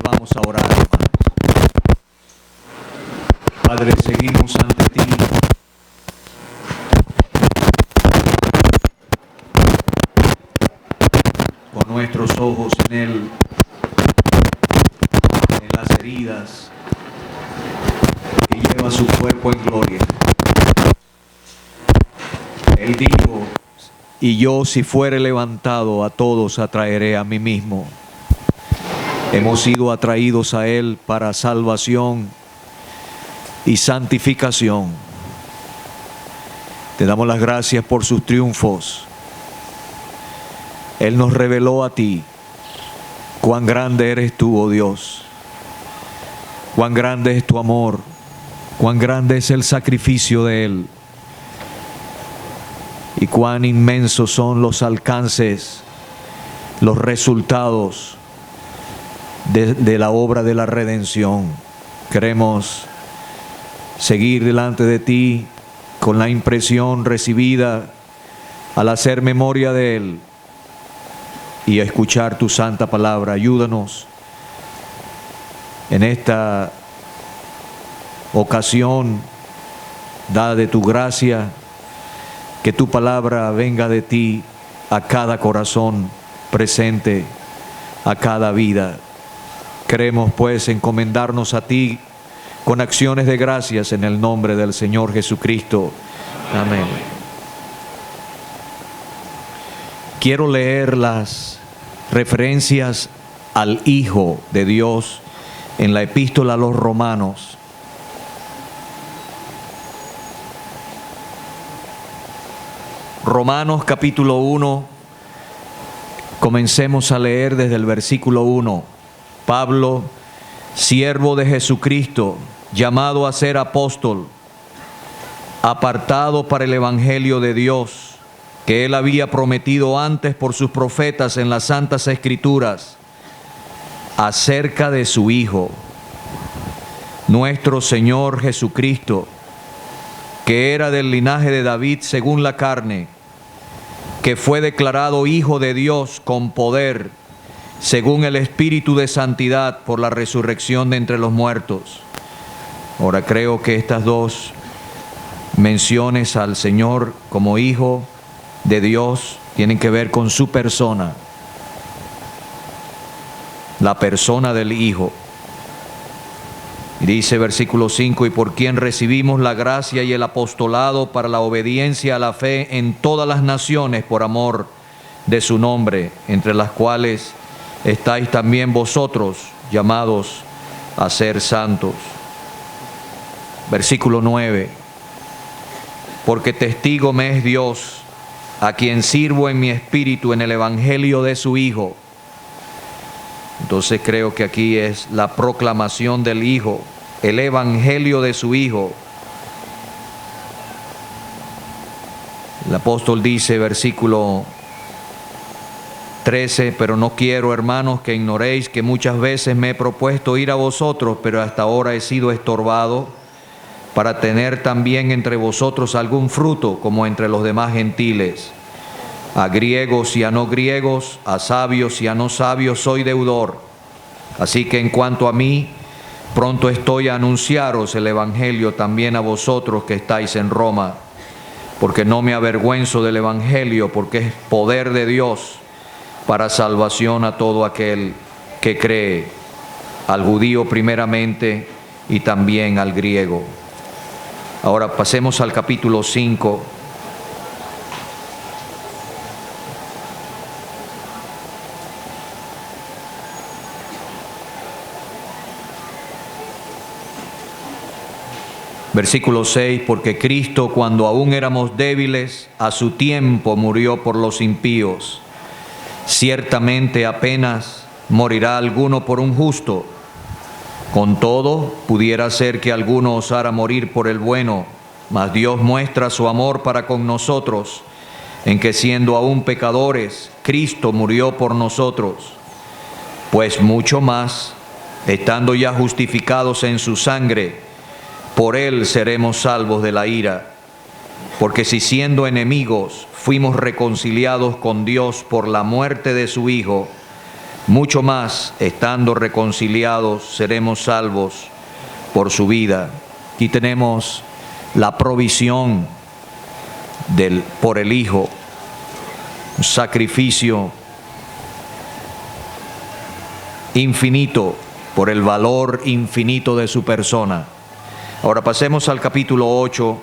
Vamos a orar, hermanos. Padre, seguimos ante ti. Con nuestros ojos en Él, en las heridas que lleva su cuerpo en gloria. Él dijo, y yo si fuere levantado a todos atraeré a mí mismo. Hemos sido atraídos a Él para salvación y santificación. Te damos las gracias por sus triunfos. Él nos reveló a ti cuán grande eres tú, oh Dios, cuán grande es tu amor, cuán grande es el sacrificio de Él y cuán inmensos son los alcances, los resultados de la obra de la redención. Queremos seguir delante de ti con la impresión recibida al hacer memoria de Él y a escuchar tu santa palabra. Ayúdanos en esta ocasión, da de tu gracia, que tu palabra venga de ti a cada corazón presente, a cada vida. Queremos pues encomendarnos a ti con acciones de gracias en el nombre del Señor Jesucristo. Amén. Quiero leer las referencias al Hijo de Dios en la epístola a los Romanos. Romanos capítulo 1, comencemos a leer desde el versículo 1. Pablo, siervo de Jesucristo, llamado a ser apóstol, apartado para el evangelio de Dios, que Él había prometido antes por sus profetas en las santas escrituras, acerca de su Hijo, nuestro Señor Jesucristo, que era del linaje de David según la carne, que fue declarado Hijo de Dios con poder, según el Espíritu de santidad por la resurrección de entre los muertos. Ahora creo que estas dos menciones al Señor como Hijo de Dios tienen que ver con su persona, la persona del Hijo. Y dice versículo 5, y por quien recibimos la gracia y el apostolado para la obediencia a la fe en todas las naciones por amor de su nombre, entre las cuales estáis también vosotros llamados a ser santos. Versículo 9, porque testigo me es Dios, a quien sirvo en mi espíritu en el evangelio de su Hijo. Entonces creo que aquí es la proclamación del Hijo, el evangelio de su Hijo. El apóstol dice, versículo 13, pero no quiero, hermanos, que ignoréis que muchas veces me he propuesto ir a vosotros, pero hasta ahora he sido estorbado, para tener también entre vosotros algún fruto, como entre los demás gentiles. A griegos y a no griegos, a sabios y a no sabios soy deudor. Así que en cuanto a mí, pronto estoy a anunciaros el evangelio también a vosotros que estáis en Roma, porque no me avergüenzo del evangelio, porque es poder de Dios para salvación a todo aquel que cree, al judío primeramente y también al griego. Ahora pasemos al capítulo 5. Versículo 6, porque Cristo, cuando aún éramos débiles, a su tiempo murió por los impíos. Ciertamente apenas morirá alguno por un justo. Con todo, pudiera ser que alguno osara morir por el bueno, mas Dios muestra su amor para con nosotros, en que siendo aún pecadores, Cristo murió por nosotros. Pues mucho más, estando ya justificados en su sangre, por él seremos salvos de la ira. Porque si siendo enemigos fuimos reconciliados con Dios por la muerte de su Hijo, mucho más, estando reconciliados, seremos salvos por su vida. Aquí tenemos la provisión por el Hijo, un sacrificio infinito por el valor infinito de su persona. Ahora pasemos al capítulo 8,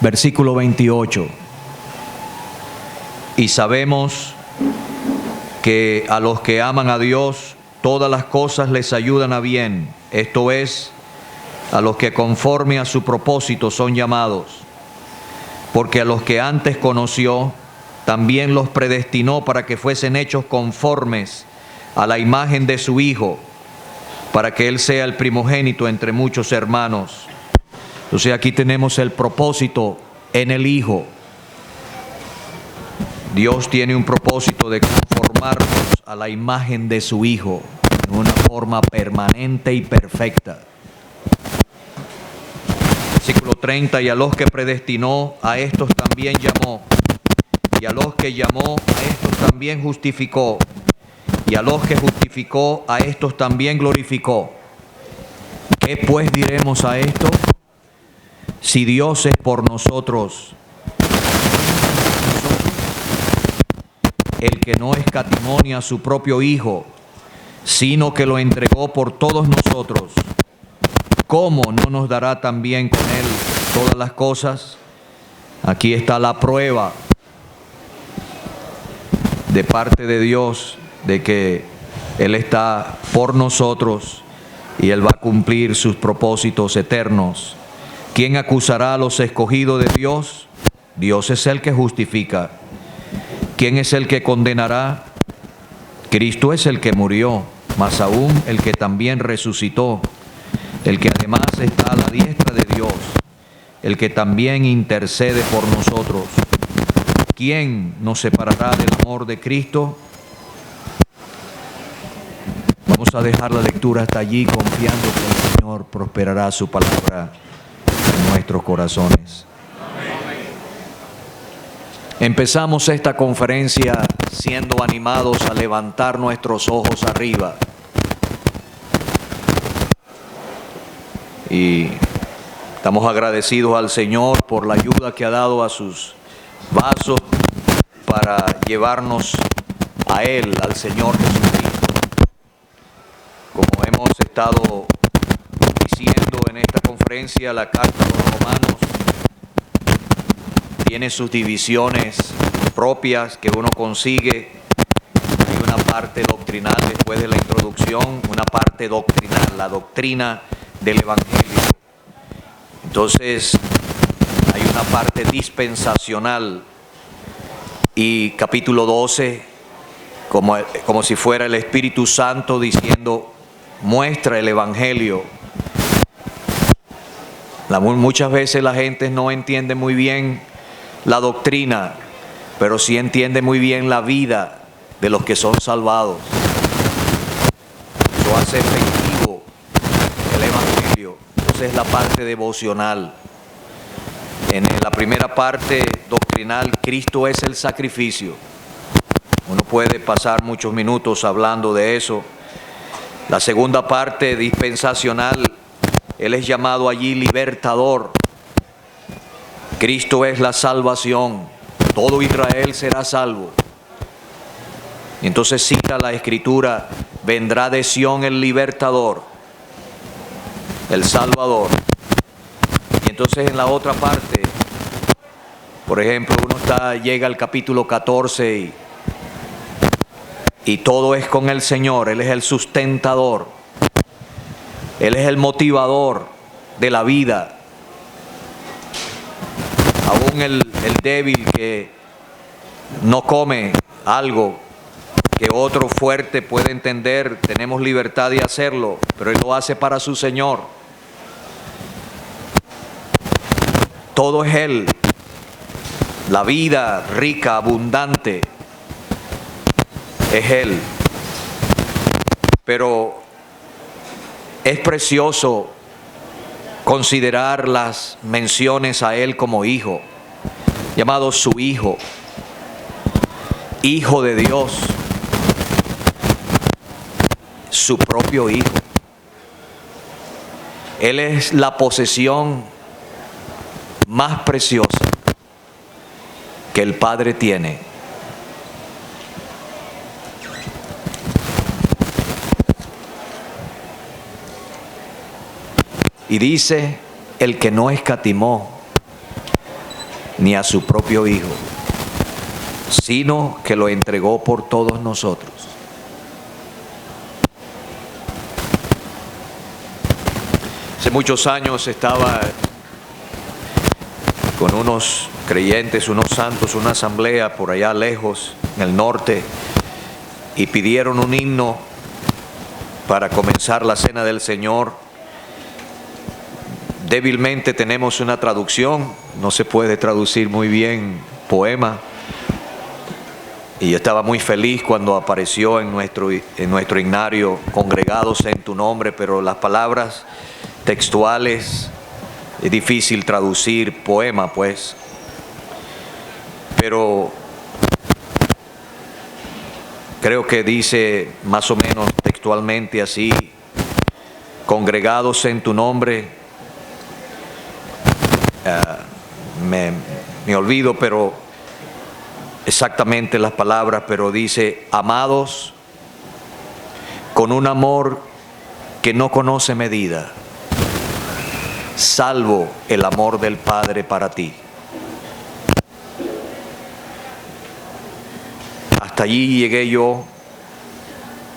versículo 28. Y sabemos que a los que aman a Dios, todas las cosas les ayudan a bien, esto es, a los que conforme a su propósito son llamados. Porque a los que antes conoció, también los predestinó para que fuesen hechos conformes a la imagen de su Hijo, para que Él sea el primogénito entre muchos hermanos. Entonces aquí tenemos el propósito en el Hijo. Dios tiene un propósito de conformarnos a la imagen de su Hijo en una forma permanente y perfecta. Versículo 30, y a los que predestinó, a estos también llamó. Y a los que llamó, a estos también justificó. Y a los que justificó, a estos también glorificó. ¿Qué pues diremos a esto? Si Dios es por nosotros, el que no escatimó a su propio Hijo, sino que lo entregó por todos nosotros, ¿cómo no nos dará también con Él todas las cosas? Aquí está la prueba de parte de Dios de que Él está por nosotros y Él va a cumplir sus propósitos eternos. ¿Quién acusará a los escogidos de Dios? Dios es el que justifica. ¿Quién es el que condenará? Cristo es el que murió, más aún el que también resucitó, el que además está a la diestra de Dios, el que también intercede por nosotros. ¿Quién nos separará del amor de Cristo? Vamos a dejar la lectura hasta allí, confiando que el Señor prosperará su palabra en nuestros corazones. Empezamos esta conferencia siendo animados a levantar nuestros ojos arriba. Y estamos agradecidos al Señor por la ayuda que ha dado a sus vasos para llevarnos a Él, al Señor Jesucristo. Como hemos estado diciendo en esta conferencia, la carta a los Romanos tiene sus divisiones propias que uno consigue. Hay una parte doctrinal después de la introducción, una parte doctrinal, la doctrina del Evangelio. Entonces, hay una parte dispensacional y capítulo 12, como si fuera el Espíritu Santo diciendo, muestra el Evangelio. Muchas veces la gente no entiende muy bien la doctrina, pero sí entiende muy bien la vida de los que son salvados. Eso hace efectivo el Evangelio. Entonces es la parte devocional. En la primera parte doctrinal, Cristo es el sacrificio. Uno puede pasar muchos minutos hablando de eso. La segunda parte dispensacional, Él es llamado allí libertador. Cristo es la salvación. Todo Israel será salvo. Y entonces cita la Escritura, vendrá de Sión el libertador, el Salvador. Y entonces en la otra parte, por ejemplo, llega al capítulo 14 y todo es con el Señor. Él es el sustentador. Él es el motivador de la vida. Aún el débil que no come algo que otro fuerte puede entender, tenemos libertad de hacerlo, pero Él lo hace para su Señor. Todo es Él. La vida rica, abundante, es Él. Pero es precioso considerar las menciones a Él como hijo, llamado su hijo, hijo de Dios, su propio hijo. Él es la posesión más preciosa que el Padre tiene. Y dice, el que no escatimó ni a su propio hijo, sino que lo entregó por todos nosotros. Hace muchos años estaba con unos creyentes, unos santos, una asamblea por allá lejos, en el norte, y pidieron un himno para comenzar la cena del Señor. Débilmente tenemos una traducción, no se puede traducir muy bien poema, y yo estaba muy feliz cuando apareció en nuestro himnario, congregados en tu nombre, pero las palabras textuales es difícil traducir poema, pues. Pero creo que dice más o menos textualmente así: congregados en tu nombre. Me olvido, pero exactamente las palabras, pero dice: amados con un amor que no conoce medida, salvo el amor del Padre para ti. Hasta allí llegué yo,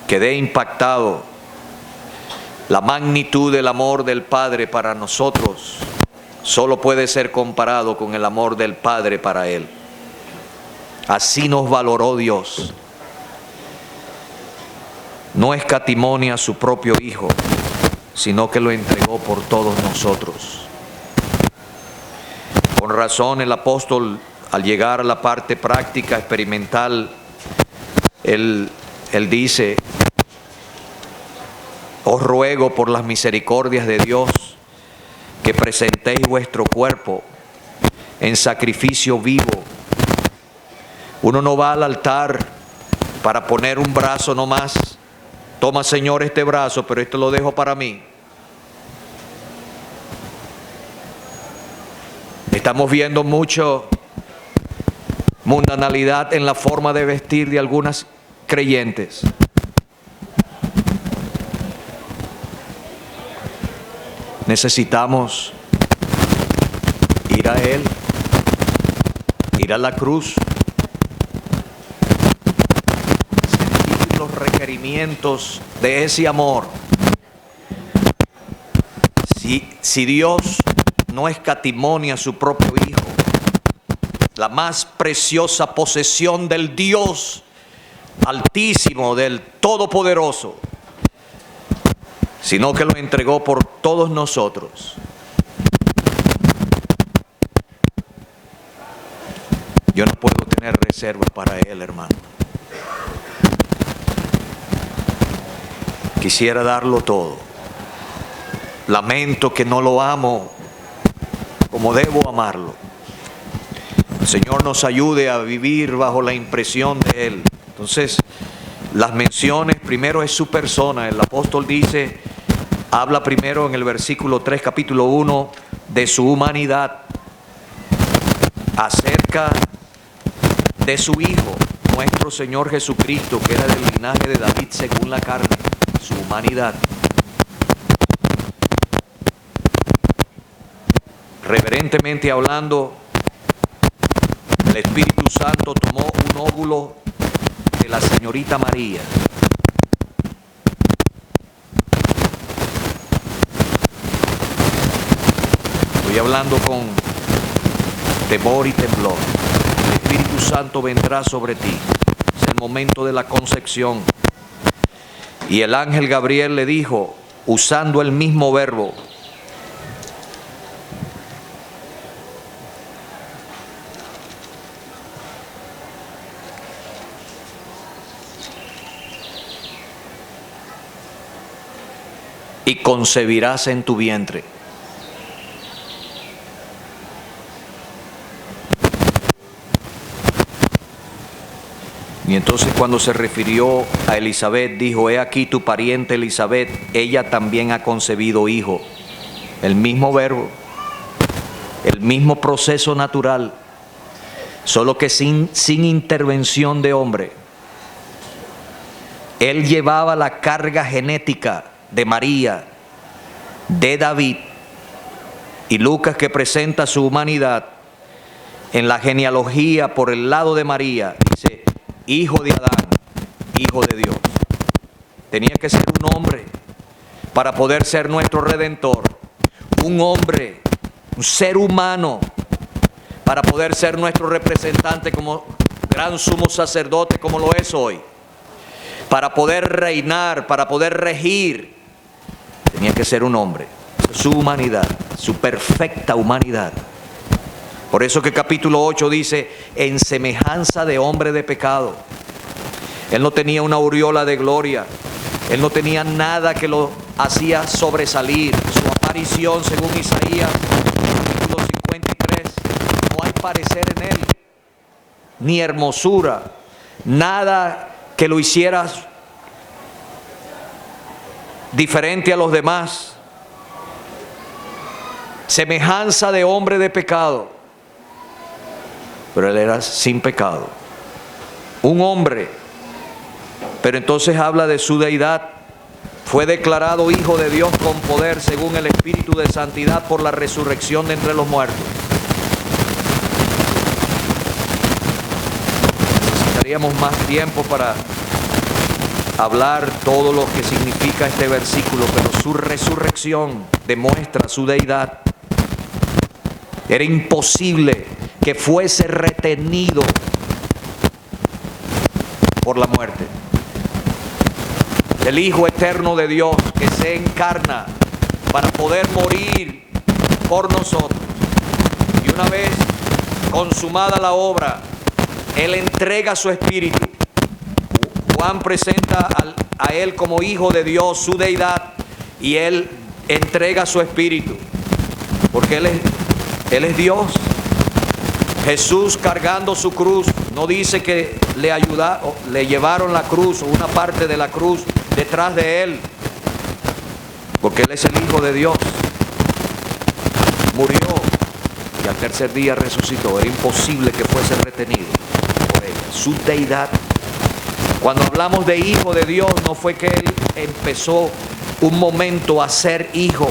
quedé impactado. La magnitud del amor del Padre para nosotros solo puede ser comparado con el amor del Padre para Él. Así nos valoró Dios. No escatimó ni a su propio Hijo, sino que lo entregó por todos nosotros. Con razón el apóstol, al llegar a la parte práctica, experimental, él dice: os ruego por las misericordias de Dios que presentéis vuestro cuerpo en sacrificio vivo. Uno no va al altar para poner un brazo nomás. Toma, Señor, este brazo, pero esto lo dejo para mí. Estamos viendo mucho mundanalidad en la forma de vestir de algunas creyentes. Necesitamos ir a Él, ir a la cruz, sentir los requerimientos de ese amor. Si Dios no escatimó ni a su propio Hijo, la más preciosa posesión del Dios Altísimo, del Todopoderoso, sino que lo entregó por todos nosotros. Yo no puedo tener reservas para Él, hermano. Quisiera darlo todo. Lamento que no lo amo como debo amarlo. El Señor nos ayude a vivir bajo la impresión de Él. Entonces, las menciones, primero es su persona. El apóstol dice, habla primero en el versículo 3, capítulo 1, de su humanidad, acerca de su Hijo, nuestro Señor Jesucristo, que era del linaje de David según la carne, su humanidad. Reverentemente hablando, el Espíritu Santo tomó un óvulo de la señorita María. Estoy hablando con temor y temblor. El Espíritu Santo vendrá sobre ti. momento de la concepción. Y el ángel Gabriel le dijo, usando el mismo verbo, y concebirás en tu vientre. Y entonces cuando se refirió a Elizabeth, dijo, he aquí tu pariente Elizabeth, ella también ha concebido hijo. El mismo verbo, el mismo proceso natural, solo que sin intervención de hombre. Él llevaba la carga genética de María, de David, y Lucas, que presenta su humanidad en la genealogía por el lado de María, dice, hijo de Adán, hijo de Dios. Tenía que ser un hombre para poder ser nuestro Redentor, un hombre, un ser humano, para poder ser nuestro representante como gran sumo sacerdote, como lo es hoy, para poder reinar, para poder regir. Tenía que ser un hombre, su humanidad, su perfecta humanidad. Por eso que capítulo 8 dice, en semejanza de hombre de pecado. Él no tenía una aureola de gloria, él no tenía nada que lo hacía sobresalir. Su aparición, según Isaías, capítulo 53, no hay parecer en él, ni hermosura, nada que lo hiciera diferente a los demás. Semejanza de hombre de pecado, pero él era sin pecado, un hombre. Pero entonces habla de su deidad. Fue declarado hijo de Dios con poder según el Espíritu de santidad por la resurrección de entre los muertos. Necesitaríamos más tiempo para hablar todo lo que significa este versículo, pero su resurrección demuestra su deidad. Era imposible que fuese retenido por la muerte. El Hijo eterno de Dios que se encarna para poder morir por nosotros. Y una vez consumada la obra, Él entrega su espíritu. Juan presenta a Él como Hijo de Dios, su deidad, y Él entrega su espíritu, porque Él es Dios. Jesús cargando su cruz, no dice que le llevaron la cruz o una parte de la cruz detrás de Él, porque Él es el Hijo de Dios. Murió y al tercer día resucitó. Era imposible que fuese retenido por Él, su deidad. Cuando hablamos de Hijo de Dios, no fue que Él empezó un momento a ser hijo.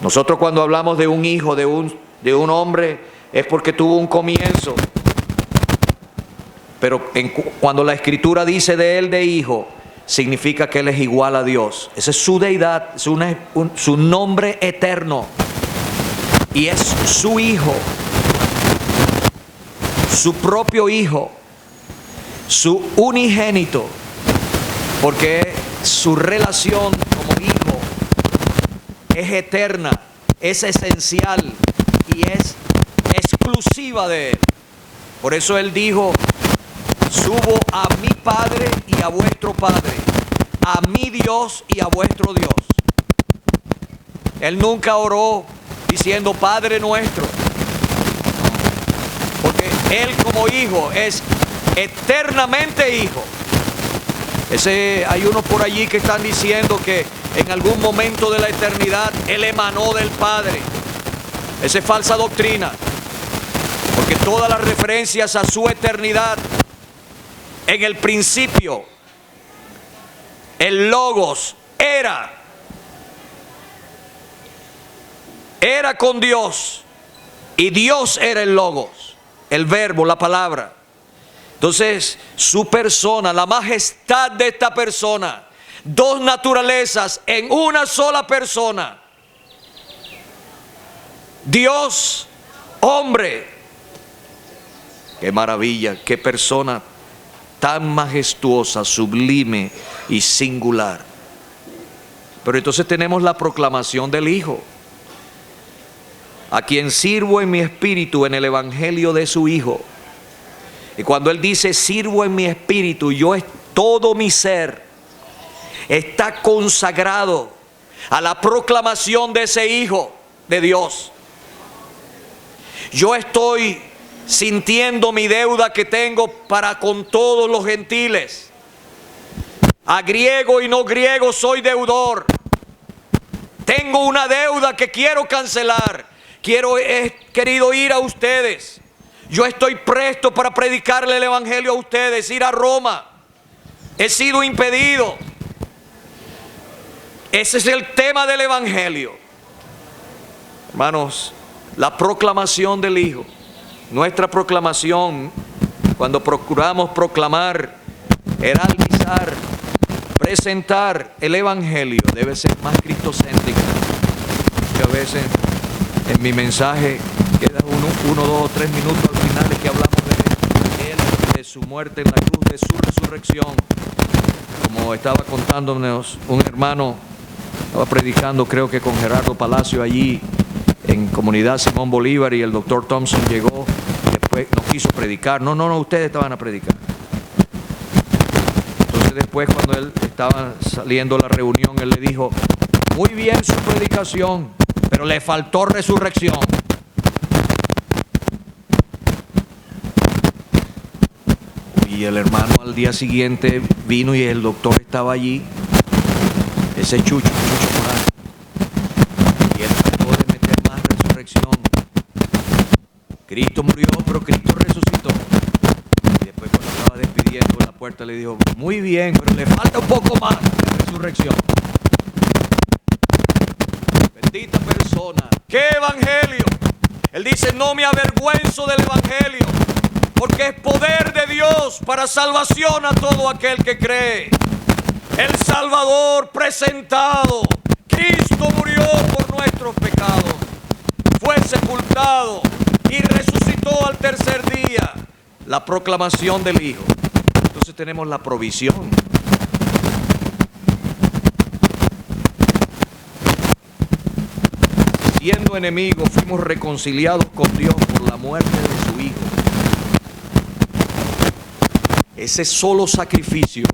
Nosotros cuando hablamos de un hijo, de un hombre, es porque tuvo un comienzo. Pero cuando la Escritura dice de Él de hijo, significa que Él es igual a Dios. Esa es su deidad, su nombre eterno. Y es su hijo, su propio hijo, su unigénito, porque su relación como hijo es eterna, es esencial y es exclusiva de Él. Por eso Él dijo, subo a mi Padre y a vuestro Padre, a mi Dios y a vuestro Dios. Él nunca oró diciendo Padre nuestro, porque Él como hijo es eternamente hijo. Hay unos por allí que están diciendo que en algún momento de la eternidad Él emanó del Padre. Esa es falsa doctrina, porque todas las referencias a su eternidad, en el principio, el Logos era con Dios y Dios era el Logos, el verbo, la palabra. Entonces, su persona, la majestad de esta persona, dos naturalezas en una sola persona. Dios, hombre. Qué maravilla, qué persona tan majestuosa, sublime y singular. Pero entonces tenemos la proclamación del Hijo, a quien sirvo en mi espíritu en el evangelio de su Hijo. Y cuando Él dice sirvo en mi espíritu, todo mi ser está consagrado a la proclamación de ese Hijo de Dios. Yo estoy sintiendo mi deuda que tengo para con todos los gentiles. A griego y no griego soy deudor. Tengo una deuda que quiero cancelar. He querido ir a ustedes. Yo estoy presto para predicarle el evangelio a ustedes, ir a Roma. He sido impedido. Ese es el tema del evangelio. Hermanos, la proclamación del Hijo. Nuestra proclamación, cuando procuramos proclamar, heraldizar, presentar el evangelio, debe ser más cristocéntrica. Muchas veces en mi mensaje queda 1, 2 o 3 minutos al final que hablamos de Él, de su muerte en la cruz, de su resurrección. Como estaba contándonos un hermano, estaba predicando creo que con Gerardo Palacio allí en Comunidad Simón Bolívar, y el doctor Thompson llegó, después no quiso predicar. No, ustedes estaban a predicar. Entonces después, cuando él estaba saliendo de la reunión, él le dijo, muy bien su predicación, pero le faltó resurrección. Y el hermano al día siguiente vino y el doctor estaba allí, ese Chucho Morán, y él trató de meter más resurrección. Cristo murió, pero Cristo resucitó. Y después, cuando estaba despidiendo en la puerta, le dijo, muy bien, pero le falta un poco más de resurrección. Bendita persona. ¡Qué evangelio! Él dice, no me avergüenzo del evangelio, porque es poder de Dios para salvación a todo aquel que cree. El Salvador presentado. Cristo murió por nuestros pecados. Fue sepultado y resucitó al tercer día. La proclamación del Hijo. Entonces tenemos la provisión. Siendo enemigos, fuimos reconciliados con Dios por la muerte de su Hijo. Ese solo sacrificio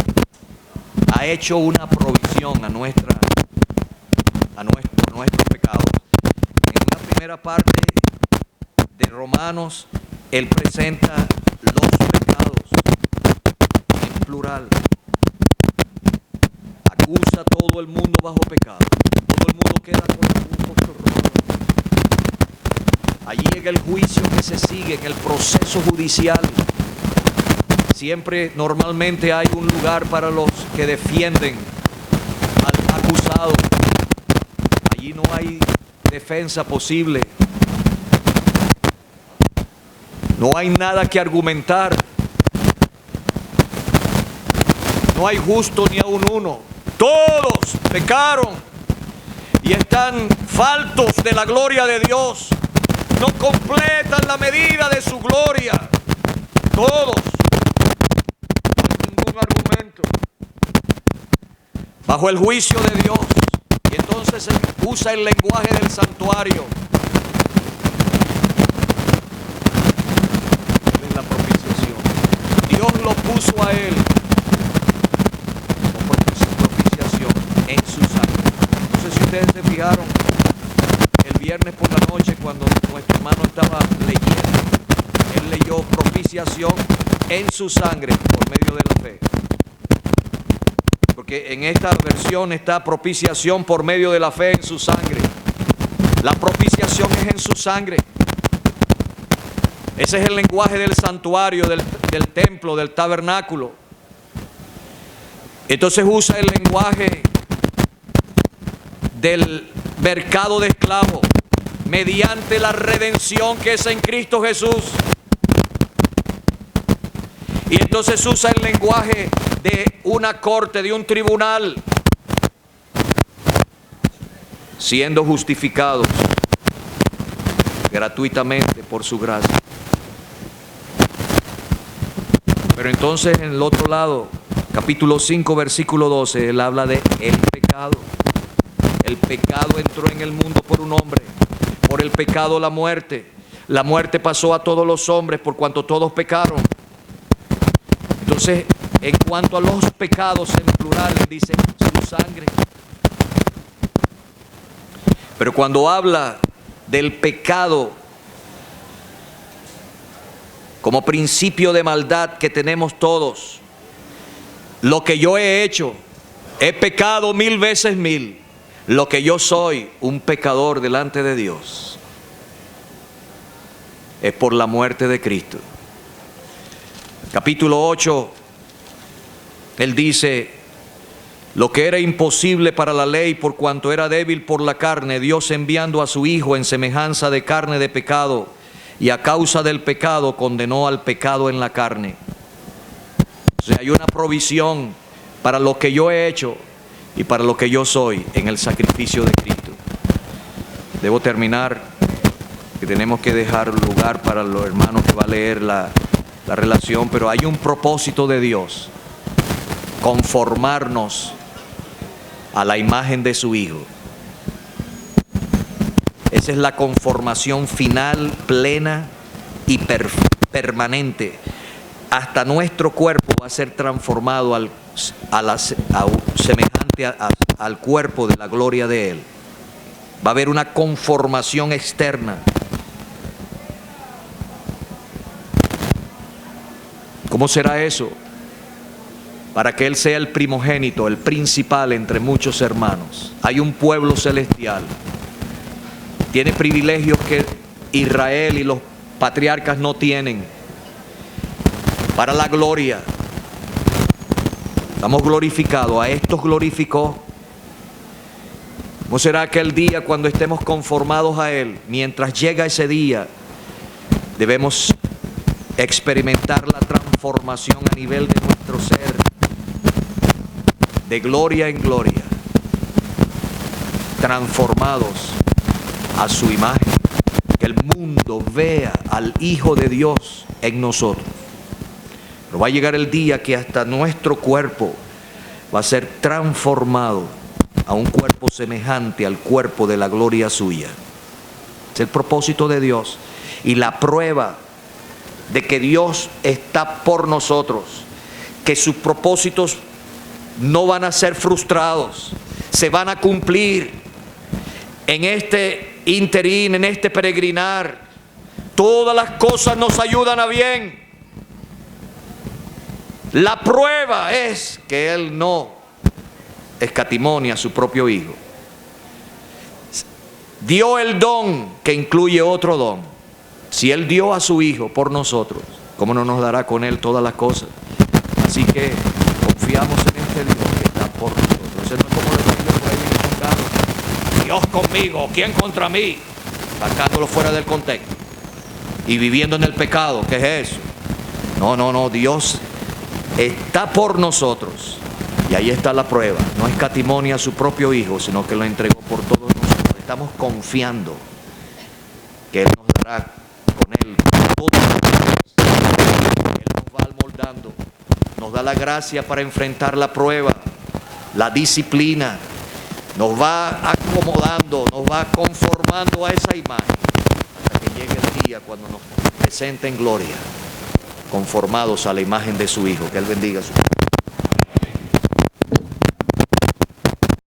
ha hecho una provisión a nuestros pecados. En una primera parte de Romanos, Él presenta los pecados en plural. Acusa a todo el mundo bajo pecado. Todo el mundo queda con el justo rostro. Allí llega el juicio que se sigue en el proceso judicial. Siempre, normalmente hay un lugar para los que defienden al acusado. Allí no hay defensa posible. No hay nada que argumentar. No hay justo ni aun uno. Todos pecaron y están faltos de la gloria de Dios. No completan la medida de su gloria. Todos. No hay ningún argumento. Bajo el juicio de Dios. Y entonces él usa el lenguaje del santuario. Es la propiciación. Dios lo puso a él como propiciación en su sangre. No sé si ustedes se fijaron el viernes por la noche cuando nuestro hermano estaba leyendo. Él leyó propiciación en su sangre por medio de la fe. Porque en esta versión está propiciación por medio de la fe en su sangre. La propiciación es en su sangre. Ese es el lenguaje del santuario, del templo, del tabernáculo. Entonces usa el lenguaje del mercado de esclavos mediante la redención que es en Cristo Jesús. Y entonces usa el lenguaje de una corte, de un tribunal, siendo justificados gratuitamente por su gracia. Pero entonces en el otro lado, capítulo 5, versículo 12, él habla de el pecado. El pecado entró en el mundo por un hombre, por el pecado la muerte. La muerte pasó a todos los hombres por cuanto todos pecaron. Entonces, en cuanto a los pecados en plural, dice su sangre. Pero cuando habla del pecado como principio de maldad que tenemos todos, lo que yo he hecho, he pecado 1000 veces 1000. Lo que yo soy, un pecador delante de Dios, es por la muerte de Cristo. Capítulo 8, él dice, lo que era imposible para la ley por cuanto era débil por la carne, Dios enviando a su Hijo en semejanza de carne de pecado, y a causa del pecado condenó al pecado en la carne. O sea, hay una provisión para lo que yo he hecho y para lo que yo soy en el sacrificio de Cristo. Debo terminar, que tenemos que dejar lugar para los hermanos que va a leer la relación, pero hay un propósito de Dios, conformarnos a la imagen de su Hijo. Esa es la conformación final, plena y permanente. Hasta nuestro cuerpo va a ser transformado semejante al cuerpo de la gloria de Él. Va a haber una conformación externa. ¿Cómo será eso? Para que Él sea el primogénito, el principal entre muchos hermanos. Hay un pueblo celestial. Tiene privilegios que Israel y los patriarcas no tienen. Para la gloria. Estamos glorificados. A estos glorificó. ¿Cómo será aquel día cuando estemos conformados a Él? Mientras llega ese día, debemos experimentar la transformación a nivel de nuestro ser, de gloria en gloria, transformados a su imagen, que el mundo vea al Hijo de Dios en nosotros. Pero va a llegar el día que hasta nuestro cuerpo va a ser transformado a un cuerpo semejante al cuerpo de la gloria suya. Es el propósito de Dios y la prueba de que Dios está por nosotros, que sus propósitos no van a ser frustrados, se van a cumplir en este interín, en este peregrinar. Todas las cosas nos ayudan a bien. La prueba es que Él no escatimó a su propio Hijo. Dio el don que incluye otro don. Si Él dio a su Hijo por nosotros, ¿cómo no nos dará con Él todas las cosas? Así que confiamos en este Dios que está por nosotros. Eso no es como decirle por ahí en Carlos, Dios conmigo, ¿quién contra mí? Sacándolo fuera del contexto y viviendo en el pecado. ¿Qué es eso? No, Dios está por nosotros. Y ahí está la prueba. No escatimó a su propio Hijo, sino que lo entregó por todos nosotros. Estamos confiando que Él nos dará con Él todas las cosas. Él nos va moldando, nos da la gracia para enfrentar la prueba, la disciplina, nos va acomodando, nos va conformando a esa imagen, hasta que llegue el día cuando nos presente en gloria, conformados a la imagen de su Hijo. Que Él bendiga a su